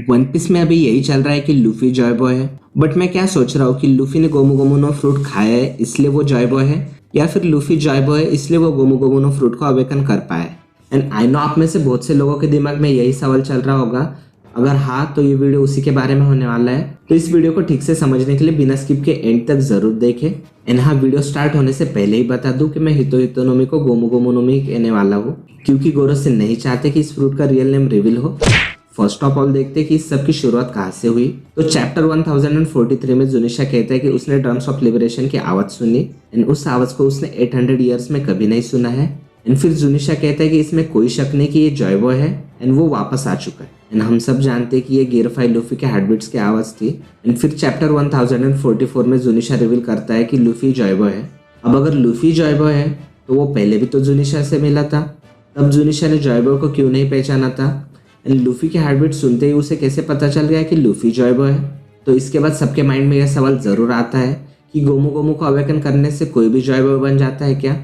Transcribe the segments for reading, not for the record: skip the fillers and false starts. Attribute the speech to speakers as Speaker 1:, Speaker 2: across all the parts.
Speaker 1: One piece में अभी यही चल रहा है कि लूफी जॉय बॉय है, बट मैं क्या सोच रहा हूँ कि लूफी ने गोमू गोमू नो फ्रूट खाया है इसलिए वो जॉय बॉय है, या फिर लूफी जॉय बॉय है इसलिए वो गोमू गोमू नो फ्रूट को अवेकन कर पाया है। एंड आई नो आप में से बहुत से लोगों के दिमाग में यही सवाल चल रहा होगा। अगर हाँ तो ये वीडियो उसी के बारे में होने वाला है, तो इस वीडियो को ठीक से समझने के लिए बिना स्किप के एंड तक जरूर देखें। एंड हाँ, वीडियो स्टार्ट होने से पहले ही बता दूं कि मैं हितो हितोनोमी को गोमू गोमू नोमी कहने वाला हूँ, क्योंकि गोरोसे नहीं चाहते कि इस फ्रूट का रियल नेम रिवील हो। फर्स्ट ऑफ ऑल देखते हैं कि इस सब की शुरुआत कहाँ से हुई। तो चैप्टर 1043 में जुनिशा कहता है कि उसने ड्रम्स ऑफ लिबरेशन की आवाज सुनी एंड उस आवाज को उसने 800 ईयर्स में कभी नहीं सुना है। एंड फिर जुनिशा कहता है कि इसमें कोई शक नहीं कि ये जॉय बॉय है एंड वो वापस आ चुका है। एंड हम सब जानते हैं कि ये गिरफाई लूफी के हार्टबीट्स की आवाज थी। एंड फिर चैप्टर 1044 में जुनिशा रिवील करता है कि लूफी जॉय बॉय है। अब अगर लूफी जॉय बॉय है तो वो पहले भी तो जुनिशा से मिला था, तब जुनिशा ने जॉय बॉय को क्यों नहीं पहचाना था? एंड लूफी के हार्टबीट सुनते ही उसे कैसे पता चल गया कि लूफी जॉय बॉय है? तो इसके बाद सबके माइंड में यह सवाल जरूर आता है कि गोमू गोमू को अवेकन करने से कोई भी जॉय बॉय बन जाता है क्या?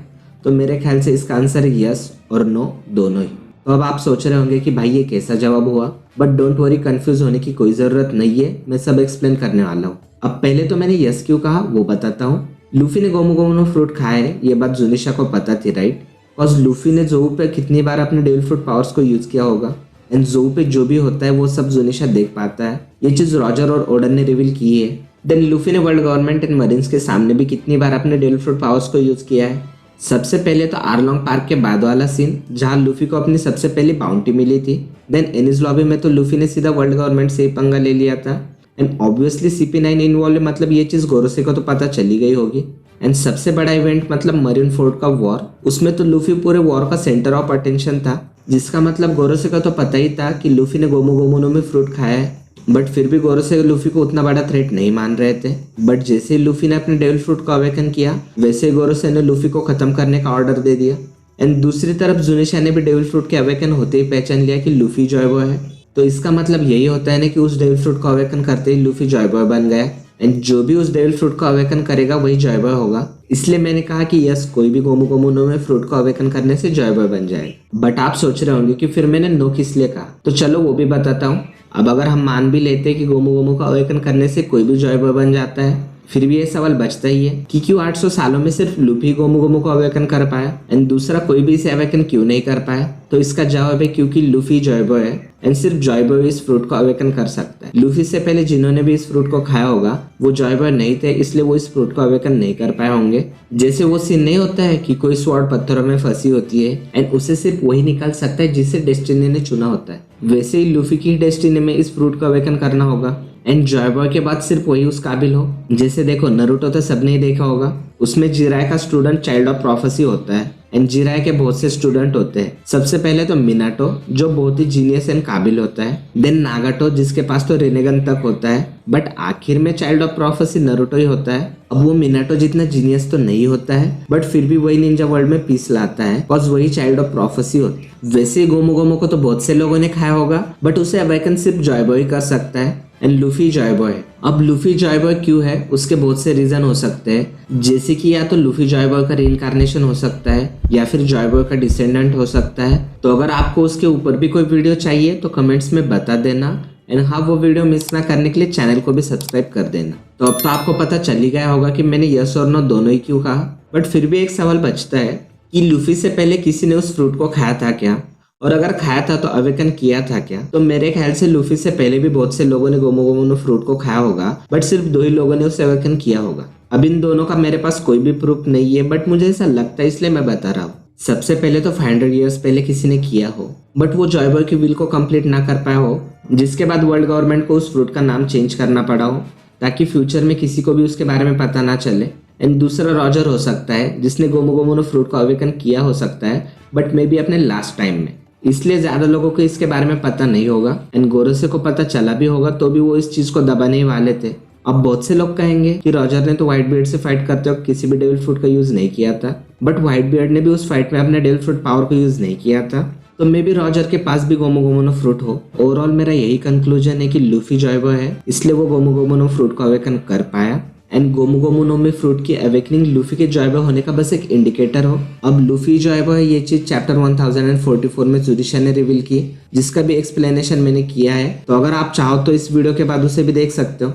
Speaker 1: तो मेरे ख्याल से इसका आंसर है यस और नो दोनों ही। तो अब आप सोच रहे होंगे कि भाई ये कैसा जवाब हुआ, बट डोंट वरी, कंफ्यूज होने की कोई जरूरत नहीं है, मैं सब एक्सप्लेन करने वाला हूँ। अब पहले तो मैंने यस क्यों कहा वो बताता हूँ। लूफी ने गोमू गोमू नो फ्रूट खाया है, ये बात जुनिशा को पता थी, राइट? बिकॉज लूफी ने जोऊ पे कितनी बार अपने डेविल फ्रूट पावर्स को यूज किया होगा एंड जोऊ पे जो भी होता है वो सब जुनिशा देख पाता है। ये चीज रॉजर और ओडन ने रिवील की है। देन लूफी ने वर्ल्ड गवर्नमेंट एंड मरीन्स के सामने भी कितनी बार अपने डेविल फ्रूट पावर्स को यूज किया है। सबसे पहले तो आरलोंग पार्क के बाद वाला सीन जहाँ लूफी को अपनी सबसे पहली बाउंटी मिली थी। देन एनिस लॉबी में तो लूफी ने सीधा वर्ल्ड गवर्नमेंट से ही पंगा ले लिया था। एंड ऑब्वियसली CP9 इन्वॉल्व, मतलब ये चीज गोरोसे को तो पता चली गई होगी। एंड सबसे बड़ा इवेंट मतलब मरीन फोर्ट का वॉर, उसमें तो लूफी पूरे वॉर का सेंटर ऑफ अटेंशन था, जिसका मतलब गोरोसे को तो पता ही था कि लूफी ने गोमू गोमू नो में फ्रूट खाया है। बट फिर भी गोरोसे लूफी को उतना बड़ा थ्रेट नहीं मान रहे थे। बट जैसे ही लूफी ने अपने डेविल फ्रूट को अवेकन किया, वैसे ही गोरोसे ने लूफी को खत्म करने का ऑर्डर दे दिया। एंड दूसरी तरफ जुनिशा ने भी डेविल फ्रूट के अवेकन होते ही पहचान लिया कि लूफी जॉय बॉय है। तो इसका मतलब यही होता है ना कि उस डेविल फ्रूट को अवेकन करते ही लूफी जॉय बॉय बन गया। एंड जो भी उस डेविल फ्रूट को अवेकन करेगा वही जॉय बॉय होगा। इसलिए मैंने कहा कि यस, कोई भी गोमू गोमू नो में फ्रूट को अवेकन करने से जॉय बॉय बन जाएगा। बट आप सोच रहे होंगे कि फिर मैंने नो किस लिए कहा, तो चलो वो भी बताता हूँ। अब अगर हम मान भी लेते हैं कि गोमू गोमू को अवेकन करने से कोई भी जॉय बॉय बन जाता है, फिर भी ये सवाल बचता ही है कि क्यों 800 सालों में सिर्फ लूफी गोमू गोमू को अवेकन कर पाया एंड दूसरा कोई भी इसे अवेकन क्यों नहीं कर पाया? तो इसका जवाब है क्योंकि लूफी जॉय बॉय है एंड सिर्फ जॉय बॉय इस फ्रूट को अवेकन कर सकता है। लूफी से पहले जिन्होंने भी इस फ्रूट को खाया होगा वो जॉय बॉय नहीं थे, इसलिए वो इस फ्रूट को अवेकन नहीं कर पाए होंगे। जैसे वो सीन नहीं होता है कि कोई स्वॉर्ड पत्थरों में फंसी होती है एंड उसे सिर्फ वही निकाल सकता है जिसे डेस्टिनी ने चुना होता है, वैसे ही लूफी की डेस्टिनी में इस फ्रूट को अवेकन करना होगा एंड जॉय बॉय के बाद सिर्फ वही उस काबिल हो। जैसे देखो, नरूटो तो सबने ही देखा होगा, उसमें जिराय का स्टूडेंट चाइल्ड ऑफ प्रोफेसी होता है एंड जिराय के बहुत से स्टूडेंट होते हैं। सबसे पहले तो मिनाटो जो बहुत ही जीनियस एंड काबिल होता है, देन नागाटो जिसके पास तो रेनेगन तक होता है, बट आखिर में चाइल्ड ऑफ प्रोफेसी नरूटो ही होता है। अब वो मिनाटो जितना जीनियस तो नहीं होता है, बट फिर भी वही निंजा वर्ल्ड में पीस लाता है, बिकॉज वही चाइल्ड ऑफ प्रोफेसी होता है। वैसे गोमू गोमू को तो बहुत से लोगों ने खाया होगा, बट उसे अवेकन सिर्फ जॉय बॉय कर सकता है एंड लूफी जॉय बॉय। अब लूफी जॉय बॉय क्यों है, उसके बहुत से रीजन हो सकते हैं, जैसे कि या तो लूफी जॉय बॉय का रीइंकार्नेशन हो सकता है या फिर जॉय बॉय का डिसेंडेंट हो सकता है। तो अगर आपको उसके ऊपर भी कोई वीडियो चाहिए तो कमेंट्स में बता देना। एंड हाँ, वो वीडियो मिस ना करने के लिए चैनल को भी सब्सक्राइब कर देना। तो अब तो आपको पता चल ही गया होगा कि मैंने यस और नो दोनों ही क्यों कहा। बट फिर भी एक सवाल बचता है कि लूफी से पहले किसी ने उस फ्रूट को खाया था क्या, और अगर खाया था तो अवेकन किया था क्या? तो मेरे ख्याल से लूफी से पहले भी बहुत से लोगों ने गोमू गोमू नो फ्रूट को खाया होगा, बट सिर्फ 2 ही लोगों ने उसे अवेकन किया होगा। अब इन दोनों का मेरे पास कोई भी प्रूफ नहीं है, बट मुझे ऐसा लगता है इसलिए मैं बता रहा हूँ। सबसे पहले तो 500 ईयर्स पहले किसी ने किया हो, बट वो जॉय बॉय की विल को कंप्लीट ना कर पाया हो, जिसके बाद वर्ल्ड गवर्नमेंट को उस फ्रूट का नाम चेंज करना पड़ा हो ताकि फ्यूचर में किसी को भी उसके बारे में पता ना चले। एंड दूसरा रॉजर हो सकता है जिसने गोमू गोमू नो फ्रूट को अवेकन किया हो सकता है, बट मे बी अपने लास्ट टाइम में, इसलिए ज्यादा लोगों को इसके बारे में पता नहीं होगा। एंड गोरोसे को पता चला भी होगा तो भी वो इस चीज को दबाने ही वाले थे। अब बहुत से लोग कहेंगे कि रॉजर ने तो व्हाइट बियर्ड से फाइट करते वक्त किसी भी डेविल फ्रूट का यूज नहीं किया था, बट व्हाइट बियर्ड ने भी उस फाइट में अपने डेविल फ्रूट पावर को यूज नहीं किया था, तो मे बी रॉजर के पास भी गोमू गोमू नो फ्रूट हो। ओवरऑल मेरा यही कंक्लूजन है कि लूफी जॉय बॉय है, इसलिए वो गोमू गोमू नो फ्रूट को अवेकन कर पाया। And Gomu Gomu no mi fruit की अवेकनिंग लूफी के जॉय बॉय होने का बस एक इंडिकेटर हो। अब लूफी जॉय बॉय ये चीज चैप्टर 1044 में जुडिशा ने रिवील की, जिसका भी एक्सप्लेनेशन मैंने किया है, तो अगर आप चाहो तो इस वीडियो के बाद उसे भी देख सकते हो।